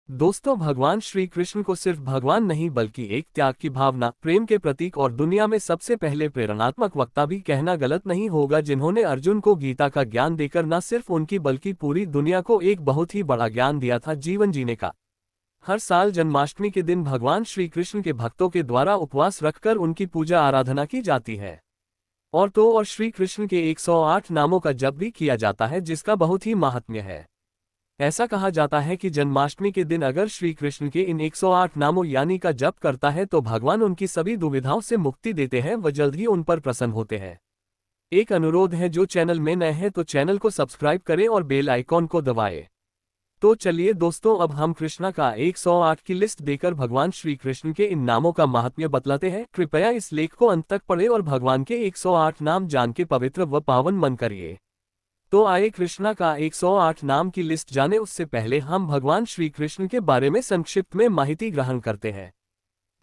दोस्तों, भगवान श्री कृष्ण को सिर्फ भगवान नहीं बल्कि एक त्याग की भावना, प्रेम के प्रतीक और दुनिया में सबसे पहले प्रेरणात्मक वक्ता भी कहना गलत नहीं होगा, जिन्होंने अर्जुन को गीता का ज्ञान देकर न सिर्फ उनकी बल्कि पूरी दुनिया को एक बहुत ही बड़ा ज्ञान दिया था, जीवन जीने का। हर साल जन्माष्टमी के दिन भगवान श्री कृष्ण के भक्तों के द्वारा उपवास रखकर उनकी पूजा आराधना की जाती है। और श्री कृष्ण के 108 नामों का जप भी किया जाता है, जिसका बहुत ही महात्म्य है। ऐसा कहा जाता है कि जन्माष्टमी के दिन अगर श्री कृष्ण के इन 108 नामों यानी का जप करता है तो भगवान उनकी सभी दुविधाओं से मुक्ति देते हैं, व जल्द ही उन पर प्रसन्न होते हैं। एक अनुरोध है, जो चैनल में नए हैं तो चैनल को सब्सक्राइब करें और बेल आइकॉन को दबाएं। तो चलिए दोस्तों, अब हम कृष्णा का 108 की लिस्ट देकर भगवान श्री कृष्ण के इन नामों का महात्म्य बतलाते हैं। कृपया इस लेख को अंत तक पढ़ें और भगवान के 108 नाम जान के पवित्र व पावन मन करिए। तो आइए कृष्णा का 108 नाम की लिस्ट जाने उससे पहले हम भगवान श्री कृष्ण के बारे में संक्षिप्त में माहिती ग्रहण करते हैं।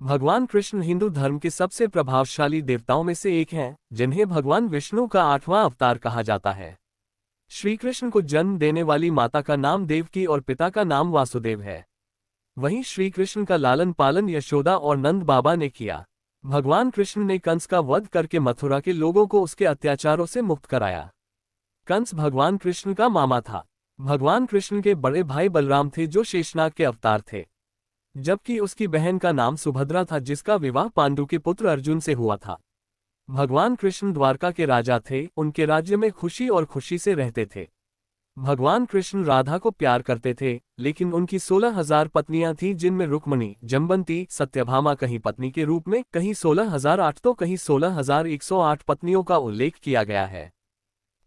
भगवान कृष्ण हिंदू धर्म के सबसे प्रभावशाली देवताओं में से एक हैं, जिन्हें भगवान विष्णु का 8वां अवतार कहा जाता है। श्री कृष्ण को जन्म देने वाली माता का नाम देवकी और पिता का नाम वासुदेव है। वहीं श्री कृष्ण का लालन पालन यशोदा और नंद बाबा ने किया। भगवान कृष्ण ने कंस का वध करके मथुरा के लोगों को उसके अत्याचारों से मुक्त कराया। कंस भगवान कृष्ण का मामा था। भगवान कृष्ण के बड़े भाई बलराम थे, जो शेषनाग के अवतार थे, जबकि उसकी बहन का नाम सुभद्रा था, जिसका विवाह पांडु के पुत्र अर्जुन से हुआ था। भगवान कृष्ण द्वारका के राजा थे, उनके राज्य में खुशी और खुशी से रहते थे। भगवान कृष्ण राधा को प्यार करते थे, लेकिन उनकी 16,000 पत्नियां थीं, जिनमें रुक्मणी, जम्बंती, सत्यभामा कहीं पत्नी के रूप में, कहीं 16,008 तो कहीं 16,108 पत्नियों का उल्लेख किया गया है।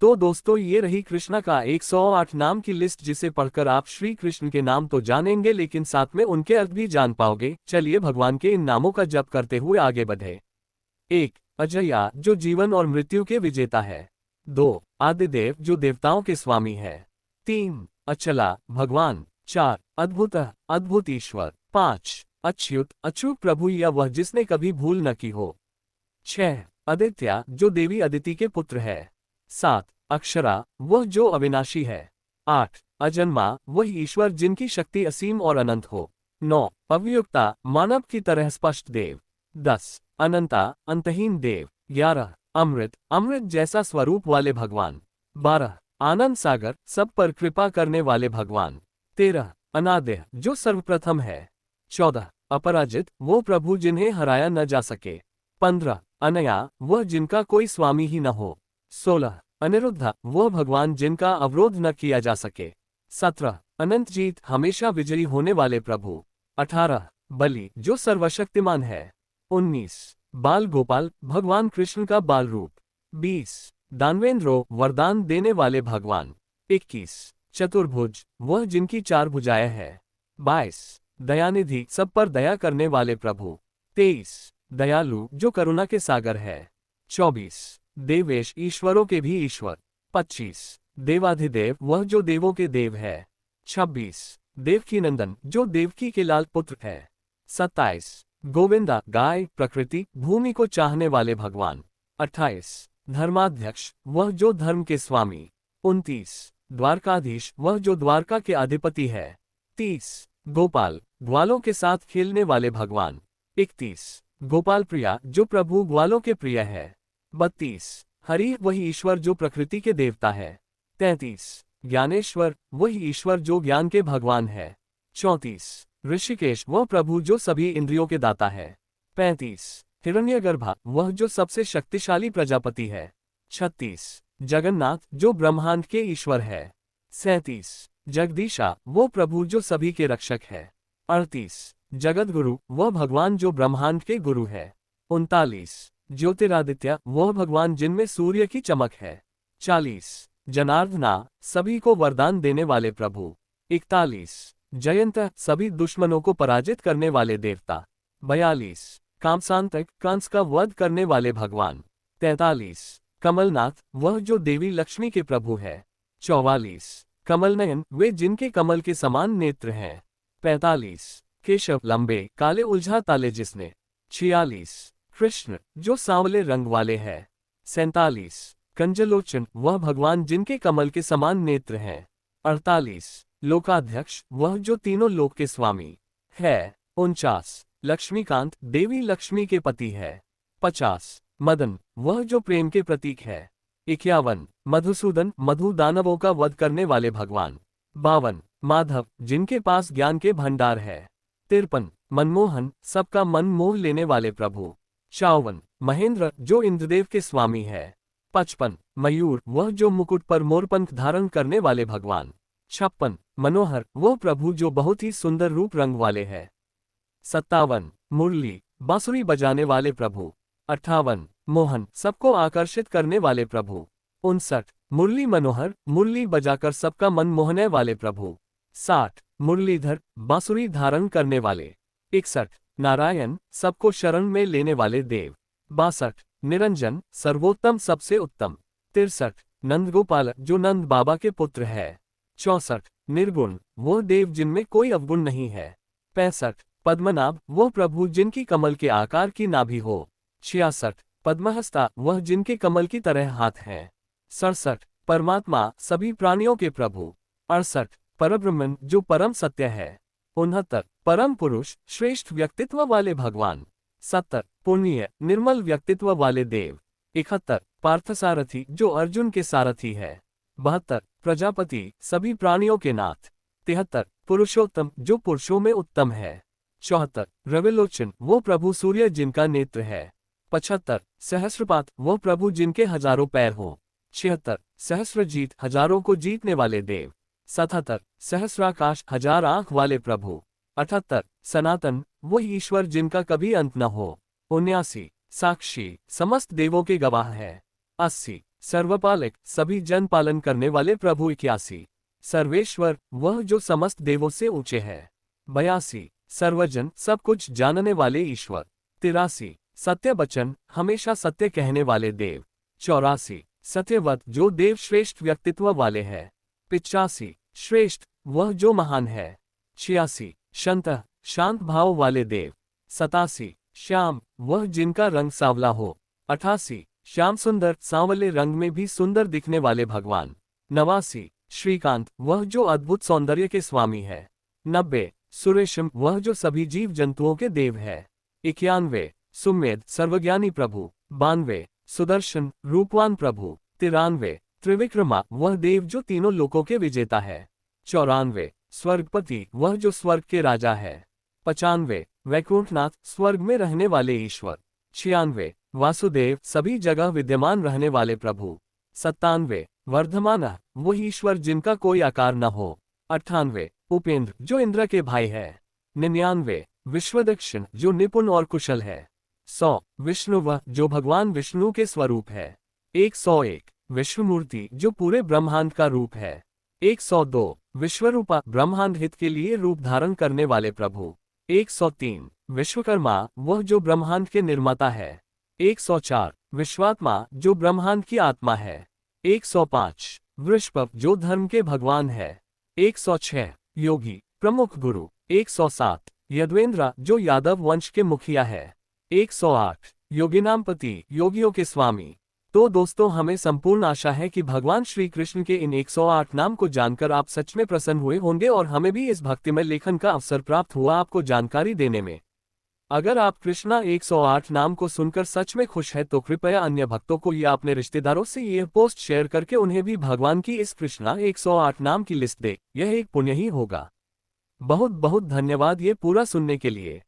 तो दोस्तों, ये रही कृष्णा का 108 नाम की लिस्ट, जिसे पढ़कर आप श्री कृष्ण के नाम तो जानेंगे, लेकिन साथ में उनके अर्थ भी जान पाओगे। चलिए भगवान के इन नामों का जप करते हुए आगे बढ़े। 1. अजया, जो जीवन और मृत्यु के विजेता है। 2. आदिदेव, जो देवताओं के स्वामी है। 3. अचला, भगवान। 4. अद्भुत, अद्भुत ईश्वर। 5. अच्युत, अच्युत प्रभु या वह जिसने कभी भूल न की हो। 6. आदित्य, जो देवी अदिति के पुत्र है। 7. अक्षरा, वह जो अविनाशी है। 8. अजन्मा, वह ईश्वर जिनकी शक्ति असीम और अनंत हो। 9. अव्युक्ता, मानव की तरह स्पष्ट देव। 10. अनंता, अंतहीन देव। 11. अमृत, अमृत जैसा स्वरूप वाले भगवान। 12. आनंद सागर, सब पर कृपा करने वाले भगवान। 13. अनाद्य, जो सर्वप्रथम है। 14. अपराजित, वो प्रभु जिन्हें हराया न जा सके। 15. अनया, वह जिनका कोई स्वामी ही न हो। 16. अनिरुद्ध, वह भगवान जिनका अवरोध न किया जा सके। 17. अनंत जीत, हमेशा विजयी होने वाले प्रभु। 18. बलि, जो सर्वशक्तिमान है। 19. बाल गोपाल, भगवान कृष्ण का बाल रूप। 20. दानवेंद्रो, वरदान देने वाले भगवान। 21. चतुर्भुज, वह जिनकी 4 भुजाएं हैं। 22. दयानिधि, सब पर दया करने वाले प्रभु। 23. दयालु, जो करुणा के सागर है। 24. देवेश, ईश्वरों के भी ईश्वर। 25. देवाधिदेव, वह जो देवों के देव है। 26. देवकी नंदन, जो देवकी के लाल पुत्र है। 27. गोविंदा, गाय, प्रकृति, भूमि को चाहने वाले भगवान। 28. धर्माध्यक्ष, वह जो धर्म के स्वामी। 29. द्वारकाधीश, वह जो द्वारका के अधिपति है। 30. गोपाल, ग्वालों के साथ खेलने वाले भगवान। 31. गोपाल प्रिया, जो प्रभु ग्वालों के प्रिय है। 32. हरि, वही ईश्वर जो प्रकृति के देवता है। 33. ज्ञानेश्वर, वही ईश्वर जो ज्ञान के भगवान है। 34. ऋषिकेश, वह प्रभु जो सभी इंद्रियों के दाता है। 35. हिरण्यगर्भा, वह जो सबसे शक्तिशाली प्रजापति है। 36. जगन्नाथ, जो ब्रह्मांड के ईश्वर है। 37. जगदीशा, वो प्रभु जो सभी के रक्षक है। 38. जगतगुरु, वह भगवान जो ब्रह्मांड के गुरु है। 39. ज्योतिरादित्य, वह भगवान जिनमें सूर्य की चमक है। 40. जनार्दना, सभी को वरदान देने वाले प्रभु। 41. जयंत, सभी दुश्मनों को पराजित करने वाले देवता। 42. कामसांतक, कंस का वध करने वाले भगवान। 43. कमलनाथ, वह जो देवी लक्ष्मी के प्रभु है। 44. कमलनयन, वे जिनके कमल के समान नेत्र हैं। 45. केशव, लंबे काले उलझा ताले जिसने। 46. कृष्ण, जो सांवले रंग वाले हैं। 47. कंजलोचन, वह भगवान जिनके कमल के समान नेत्र हैं। 48. लोकाध्यक्ष, वह जो तीनों लोक के स्वामी है। 49, लक्ष्मीकांत, देवी लक्ष्मी के पति है। 50, मदन, वह जो प्रेम के प्रतीक है। 51, मधुसूदन, मधु दानवों का वध करने वाले भगवान। 52, माधव, जिनके पास ज्ञान के भंडार है। 53, मनमोहन, सबका मन मोह लेने वाले प्रभु। 54, महेंद्र, जो इंद्रदेव के स्वामी है। 55, मयूर, वह जो मुकुट पर मोरपंख धारण करने वाले भगवान। 56, मनोहर, वो प्रभु जो बहुत ही सुंदर रूप रंग वाले हैं। 57, मुरली, बांसुरी बजाने वाले प्रभु। 58, मोहन, सबको आकर्षित करने वाले प्रभु। 59, मुरली मनोहर, मुरली बजाकर सबका मन मोहने वाले प्रभु। 60, मुरलीधर, बांसुरी धारण करने वाले। 61, नारायण, सबको शरण में लेने वाले देव। 62, निरंजन, सर्वोत्तम सबसे उत्तम। 63, नंदगोपाल, जो नंद बाबा के पुत्र है। 64, निर्गुण, वो देव जिनमें कोई अवगुण नहीं है। 65, पद्मनाभ, वो प्रभु जिनकी कमल के आकार की नाभि हो। 66, पद्महस्ता, वह जिनके कमल की तरह हाथ हैं। 67, परमात्मा, सभी प्राणियों के प्रभु। 68, परब्रह्मन, जो परम सत्य है। 69, परम पुरुष, श्रेष्ठ व्यक्तित्व वाले भगवान। 70, पुण्य, निर्मल व्यक्तित्व वाले देव। 71, पार्थसारथी, जो अर्जुन के सारथी है। 72, प्रजापति, सभी प्राणियों के नाथ। 73, पुरुषोत्तम, जो पुरुषों में उत्तम है। 74, रविलोचन, वो प्रभु सूर्य जिनका नेत्र है। 75, सहस्रपात, वो प्रभु जिनके हजारों पैर हो। 76, सहस्रजीत, हजारों को जीतने वाले देव। 77, सहस्राकाश, हजार आंख वाले प्रभु। 78, सनातन, वो ईश्वर जिनका कभी अंत न हो। 79, साक्षी, समस्त देवों के गवाह है। 80, सर्वपालक, सभी जन पालन करने वाले प्रभु। 81, सर्वेश्वर, वह जो समस्त देवों से ऊंचे है। 82, सर्वजन, सब कुछ जानने वाले ईश्वर। 83, सत्य वचन, हमेशा सत्य कहने वाले देव। 84, सत्यवत, जो देव श्रेष्ठ व्यक्तित्व वाले हैं। 85, श्रेष्ठ, वह जो महान है। 86, शांत, शांत भाव वाले देव। 87, श्याम, वह जिनका रंग सांवला हो। 88, श्याम सुंदर, सांवले रंग में भी सुंदर दिखने वाले भगवान। 89, श्रीकांत, वह जो अद्भुत सौंदर्य के स्वामी है। 90, सुरेशम, वह जो सभी जीव जंतुओं के देव है। 91, सुमेध, सर्वज्ञानी प्रभु। 92, सुदर्शन, रूपवान प्रभु। 93, त्रिविक्रमा, वह देव जो तीनों लोकों के विजेता है। 94, स्वर्गपति, वह जो स्वर्ग के राजा है। 95, वैकुंठनाथ, स्वर्ग में रहने वाले ईश्वर। 96, वासुदेव, सभी जगह विद्यमान रहने वाले प्रभु। 97, वर्धमान, वह ईश्वर जिनका कोई आकार न हो। 98, उपेंद्र, जो इंद्र के भाई है। 99, विश्वदक्षिण, जो निपुण और कुशल है। 100, विष्णु, वह जो भगवान विष्णु के स्वरूप है। 101, विश्वमूर्ति, जो पूरे ब्रह्मांड का रूप है। 102, विश्वरूपा, ब्रह्मांड हित के लिए रूप धारण करने वाले प्रभु। 103, विश्वकर्मा, वह जो ब्रह्मांड के निर्माता है। 104, विश्वात्मा, जो ब्रह्मांड की आत्मा है। 105, वृषभ, जो धर्म के भगवान है। 106, योगी, प्रमुख गुरु। 107, यदवेंद्र, जो यादव वंश के मुखिया है। 108, योगिनामपति, योगियों के स्वामी। तो दोस्तों, हमें संपूर्ण आशा है कि भगवान श्री कृष्ण के इन 108 नाम को जानकर आप सच में प्रसन्न हुए होंगे और हमें भी इस भक्तिमय लेखन का अवसर प्राप्त हुआ आपको जानकारी देने में। अगर आप कृष्णा 108 नाम को सुनकर सच में खुश है तो कृपया अन्य भक्तों को या अपने रिश्तेदारों से यह पोस्ट शेयर करके उन्हें भी भगवान की इस कृष्णा 108 नाम की लिस्ट दे। यह एक पुण्य ही होगा। बहुत बहुत धन्यवाद ये पूरा सुनने के लिए।